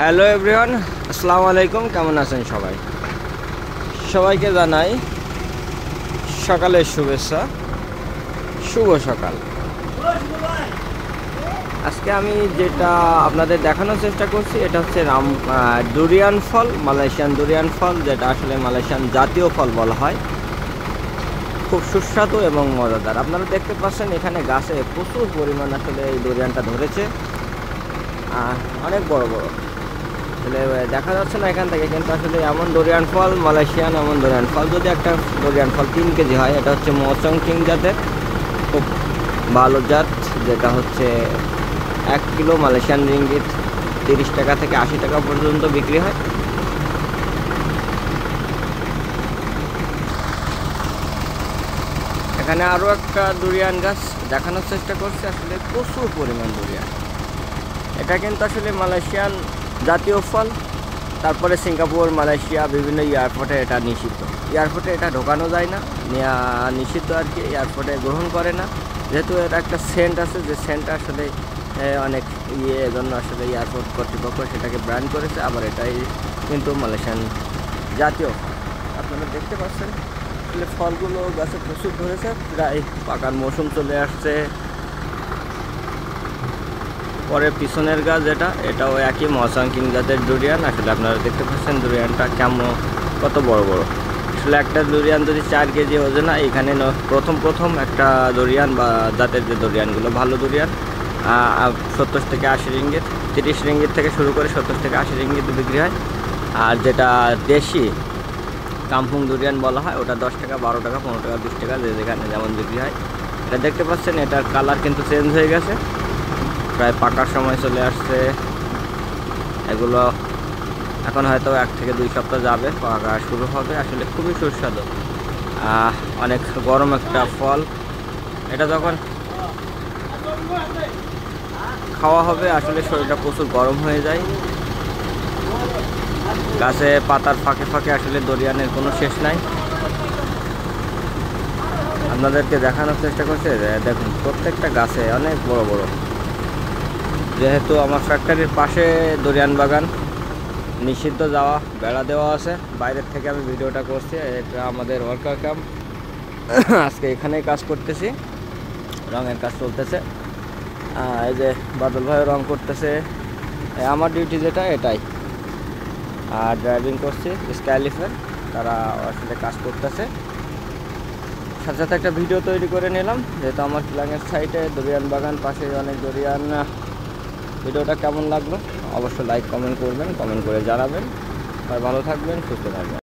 Hello everyone, আসসালামু আলাইকুম। কেমন আছেন সবাই? সবাইকে জানাই সকালের শুভেচ্ছা, শুভ সকাল। আজকে আমি যেটা আপনাদের দেখানোর চেষ্টা করছি এটা হচ্ছে ডুরিয়ান ফল, মালয়েশিয়ান ডুরিয়ান ফল, যেটা আসলে মালয়েশিয়ান জাতীয় ফল বলা হয়। খুব সুস্বাদু এবং মজাদার। আপনারা দেখতে পাচ্ছেন এখানে গাছে প্রচুর পরিমাণ আসলে এই ডুরিয়ানটা ধরেছে, অনেক বড় বড়। আসলে দেখা যাচ্ছে না এখান থেকে, কিন্তু আসলে এমন ডুরিয়ান ফল, মালয়েশিয়ান এমন ডুরিয়ান ফল, যদি একটা ডুরিয়ান ফল 3 কেজি হয়, এটা হচ্ছে মৌসং কিং জাতের, খুব ভালো জাত, যেটা হচ্ছে 1 কিলো মালয়েশিয়ান রিঙ্গিত 30 টাকা থেকে 80 টাকা পর্যন্ত বিক্রি হয়। এখানে আরও একটা ডুরিয়ান গাছ দেখানোর চেষ্টা করছে, আসলে প্রচুর পরিমাণ ডুরিয়ান। এটা কিন্তু আসলে মালয়েশিয়ান জাতীয় ফল। তারপরে সিঙ্গাপুর, মালয়েশিয়া বিভিন্ন এয়ারপোর্টে এটা নিষিদ্ধ। এয়ারপোর্টে এটা ঢোকানো যায় না, নিষিদ্ধ আর কি, এয়ারপোর্টে গ্রহণ করে না, যেহেতু এর একটা সেন্ট আছে, যে সেন্টটা আসলে অনেক এজন্য আসলে এয়ারপোর্ট কর্তৃপক্ষ সেটাকে ব্যান করেছে। আবার এটাই কিন্তু মালয়েশিয়ান জাতীয় ফল। আপনারা দেখতে পাচ্ছেন আসলে ফলগুলো গাছে প্রচুর ধরেছে, প্রায় পাকার মৌসুম চলে আসছে। পরে পিছনের গাছ এটাও একই মৌসং কিং জাতের ডুরিয়ান। আসলে আপনারা দেখতে পাচ্ছেন ডুরিয়ানটা কত বড় বড়। আসলে একটা ডুরিয়ান যদি 4 কেজি ওজন হয়, এখানে প্রথম একটা ডুরিয়ান বা জাতের যে ডুরিয়ানগুলো ভালো ডুরিয়ান 70 থেকে 80 রিঙ্গিত, 30 রিঙ্গিত থেকে শুরু করে 70 থেকে 80 রিঙ্গিত বিক্রি হয়। আর যেটা দেশি কামপুং ডুরিয়ান বলা হয়, ওটা 10 টাকা, 12 টাকা, 15 টাকা, 20 টাকা, যেখানে যেমন বিক্রি হয়। এটা দেখতে পাচ্ছেন এটার কালার কিন্তু চেঞ্জ হয়ে গেছে, প্রায় পাকার সময় চলে আসছে। এগুলো এখন হয়তো 1 থেকে 2 সপ্তাহ যাবে, পাকা শুরু হবে। আসলে খুবই সুস্বাদু, অনেক গরম একটা ফল। এটা যখন খাওয়া হবে আসলে শরীরটা প্রচুর গরম হয়ে যায়। গাছে পাতার ফাঁকে ফাঁকে আসলে ডুরিয়ানের কোনো শেষ নাই। আপনাদেরকে দেখানোর চেষ্টা করছে, দেখুন প্রত্যেকটা গাছে অনেক বড় বড়। যেহেতু আমার ফ্যাক্টরির পাশে ডুরিয়ান বাগান, নিষিদ্ধ যাওয়া, বেড়া দেওয়া আছে। বাইরের থেকে আমি ভিডিওটা করছি। এটা আমাদের ওয়ার্কার ক্যাম্প, আজকে এখানেই কাজ করতেছি, রঙের কাজ চলতেছে। এই যে বাদল ভাই রং করতেছে, আমার ডিউটি যেটা এটাই। আর ড্রাইভিং করছি স্কাইলিফের, তারা আসলে কাজ করতেছে। সাথে সাথে একটা ভিডিও তৈরি করে নিলাম, যেহেতু আমার কিলাঙের সাইডে ডুরিয়ান বাগান, পাশে অনেক ডুরিয়ান। ভিডিওটা কেমন লাগলো অবশ্যই লাইক কমেন্ট করবেন, কমেন্ট করে জানাবেন। আর ভালো থাকবেন, সুস্থ থাকবেন।